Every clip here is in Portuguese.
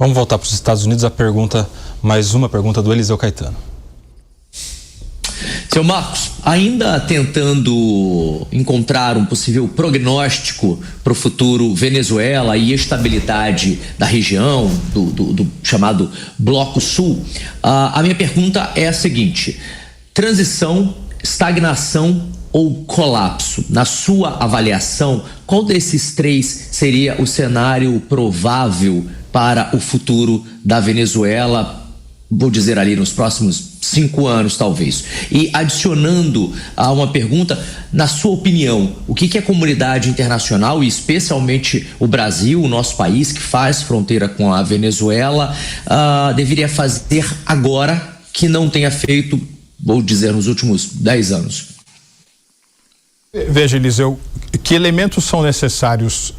Vamos voltar para os Estados Unidos, mais uma pergunta do Eliseu Caetano. Seu Marcos, ainda tentando encontrar um possível prognóstico para o futuro Venezuela e estabilidade da região, do chamado Bloco Sul, a minha pergunta é a seguinte: transição, estagnação ou colapso? Na sua avaliação, qual desses três seria o cenário provável para o futuro da Venezuela, vou dizer ali nos próximos 5 anos talvez? E adicionando a uma pergunta, na sua opinião, o que a comunidade internacional, e especialmente o Brasil, o nosso país que faz fronteira com a Venezuela, deveria fazer agora que não tenha feito, vou dizer, nos últimos 10 anos? Veja, Eliseu, que elementos são necessários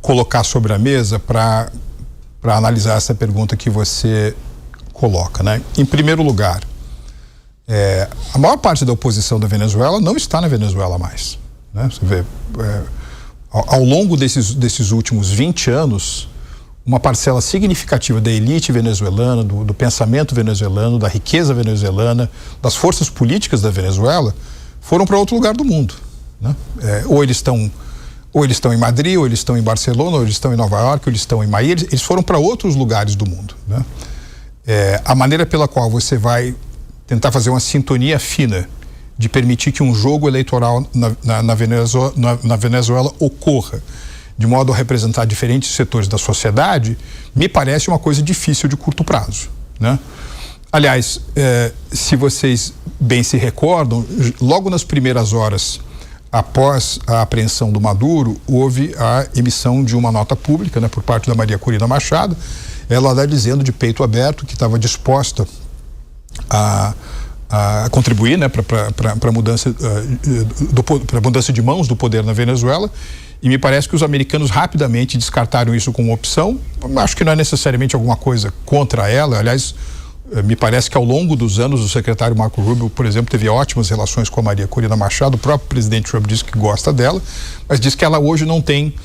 colocar sobre a mesa para analisar essa pergunta que você coloca, né? Em primeiro lugar, a maior parte da oposição da Venezuela não está na Venezuela mais, né? Você vê, ao longo desses últimos 20 anos, uma parcela significativa da elite venezuelana, do pensamento venezuelano, da riqueza venezuelana, das forças políticas da Venezuela, foram para outro lugar do mundo, né? Ou eles estão em Madrid, ou eles estão em Barcelona, ou eles estão em Nova York, ou eles estão em Miami, eles foram para outros lugares do mundo, né? A maneira pela qual você vai tentar fazer uma sintonia fina de permitir que um jogo eleitoral na Venezuela ocorra de modo a representar diferentes setores da sociedade, me parece uma coisa difícil de curto prazo, né? Aliás, se vocês bem se recordam, logo nas primeiras horas após a apreensão do Maduro, houve a emissão de uma nota pública, né, por parte da Maria Corina Machado. Ela está dizendo de peito aberto que estava disposta a contribuir, né, para a mudança de mãos do poder na Venezuela, e me parece que os americanos rapidamente descartaram isso como opção. Acho que não é necessariamente alguma coisa contra ela. Aliás, me parece que ao longo dos anos o secretário Marco Rubio, por exemplo, teve ótimas relações com a Maria Corina Machado. O próprio presidente Trump disse que gosta dela, mas diz que ela hoje não tem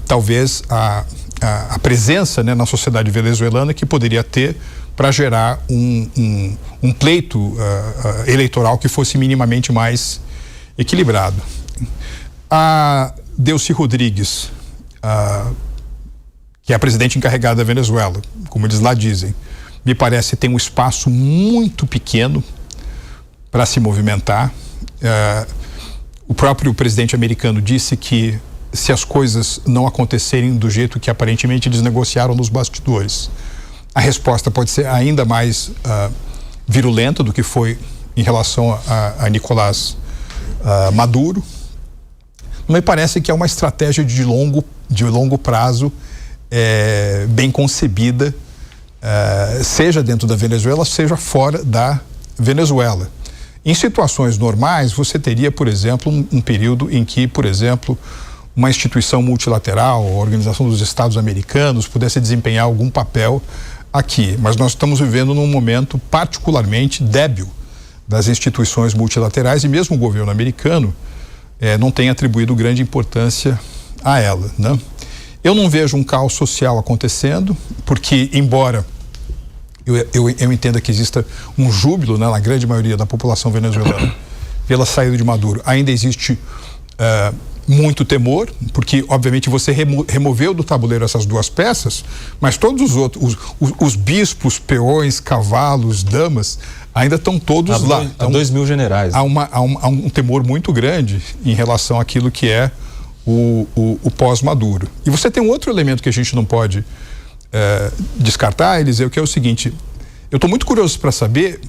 talvez a presença, né, na sociedade venezuelana que poderia ter para gerar um pleito eleitoral que fosse minimamente mais equilibrado. A Delcy Rodrigues, que é a presidente encarregada da Venezuela, como eles lá dizem, me parece tem um espaço muito pequeno para se movimentar. O próprio presidente americano disse que se as coisas não acontecerem do jeito que aparentemente eles negociaram nos bastidores, a resposta pode ser ainda mais virulenta do que foi em relação a Nicolás Maduro. Me parece que é uma estratégia de longo prazo bem concebida, seja dentro da Venezuela, seja fora da Venezuela. Em situações normais, você teria, por exemplo, um período em que, por exemplo, uma instituição multilateral, a Organização dos Estados Americanos, pudesse desempenhar algum papel aqui. Mas nós estamos vivendo num momento particularmente débil das instituições multilaterais, e mesmo o governo americano não tem atribuído grande importância a ela, né? Eu não vejo um caos social acontecendo, porque, embora eu entenda que exista um júbilo, né, na grande maioria da população venezuelana pela saída de Maduro, ainda existe muito temor, porque obviamente você removeu do tabuleiro essas duas peças, mas todos os outros, os bispos, peões, cavalos, damas, ainda estão todos lá. Há 2.000 generais. Há um temor muito grande em relação àquilo que é o pós-Maduro. E você tem um outro elemento que a gente não pode descartar, Eliseu, que é o seguinte: eu estou muito curioso para saber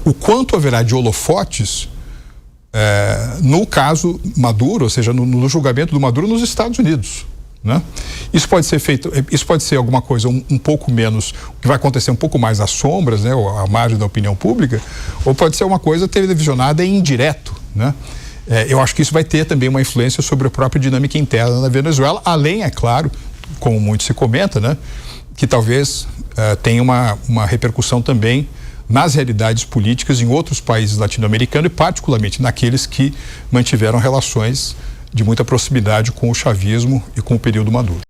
o quanto haverá de holofotes no caso Maduro, ou seja, no julgamento do Maduro nos Estados Unidos, né? Isso pode ser alguma coisa um pouco menos, que vai acontecer um pouco mais às sombras, né, ou à margem da opinião pública, ou pode ser uma coisa televisionada e indireto, né? Eu acho que isso vai ter também uma influência sobre a própria dinâmica interna na Venezuela, além, é claro, como muito se comenta, né, que talvez tenha uma repercussão também nas realidades políticas em outros países latino-americanos, e particularmente naqueles que mantiveram relações de muita proximidade com o chavismo e com o período Maduro.